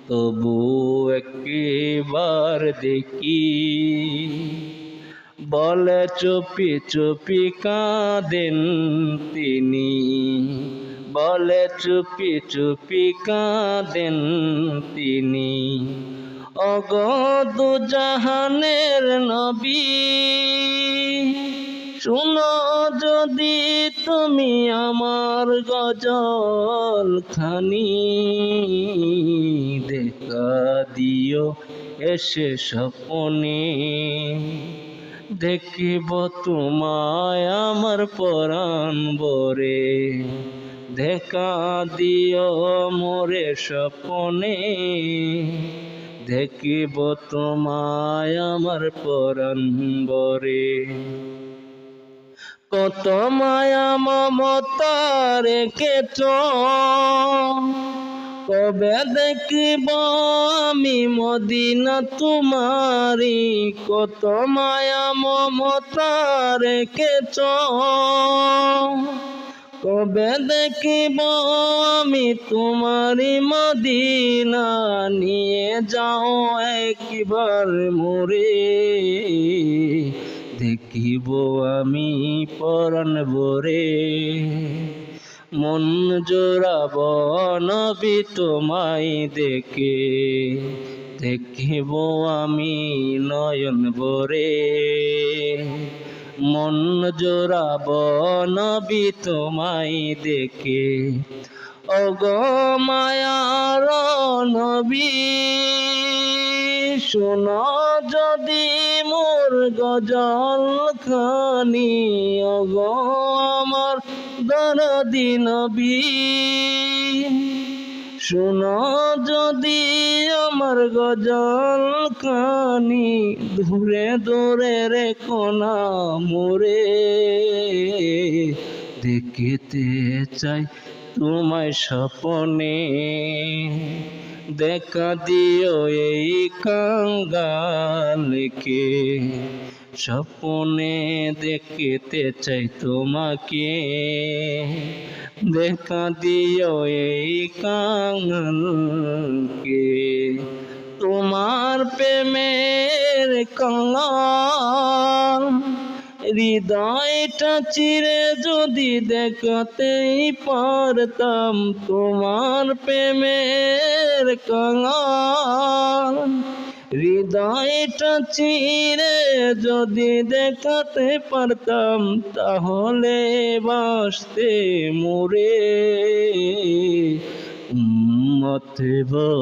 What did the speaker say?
তবু একবার দেখি। বলে চুপি চুপি কাঁদেন তিনি, বলে চুপি চুপি কাঁদেন তিনি। ওগো দুজাহানের নবী, শুনো যদি তুমি আমার গজল খানি, দেখা দিও এসে স্বপনে। দেখিব তোমায় আমার পরাণ ভরে, দেখা দিও মোরে স্বপনে। দেখিব তোমায় আমার পরাণ ভরে। কত মায়া মমতা রেখেছ, কবে দেখিব আমি মদিনা তোমারি। কত মায়া মমতা রেখেছ, কবে দেখিব আমি তোমারি মদিনা। নিয়ে যাও একবার মোরে, দেখিব আমি পরাণ ভরে। মন জোড়াব নবী তোমায় দেখে, দেখিব আমি নয়ন ভরে। মন জোড়াব নবী তোমায় দেখে, ওগো মায়ার নবী, শোনো যদি মোর গজল খানি। ওগো আমার দরদি নবী, শোনো যদি আমার গজল খানি। দূরে দূরে রেখো না মোরে, দেখিতে চাই তোমায় স্বপনে। দেখা দিও এই কাঙ্গালকে, স্বপনে দেখিতে চাই তোমাকে। দেখা দিও এই কাঙ্গালকে, তোমার প্রেমের কাঙ্গাল। হৃদয়টা চিরে যদি দেখাতেই পারতাম তোমার প্রেমের কাঙ্গাল। হৃদয়টা চিরে যদি দেখাতে পারতাম, তাহলে বাসতে মোরে উম্মত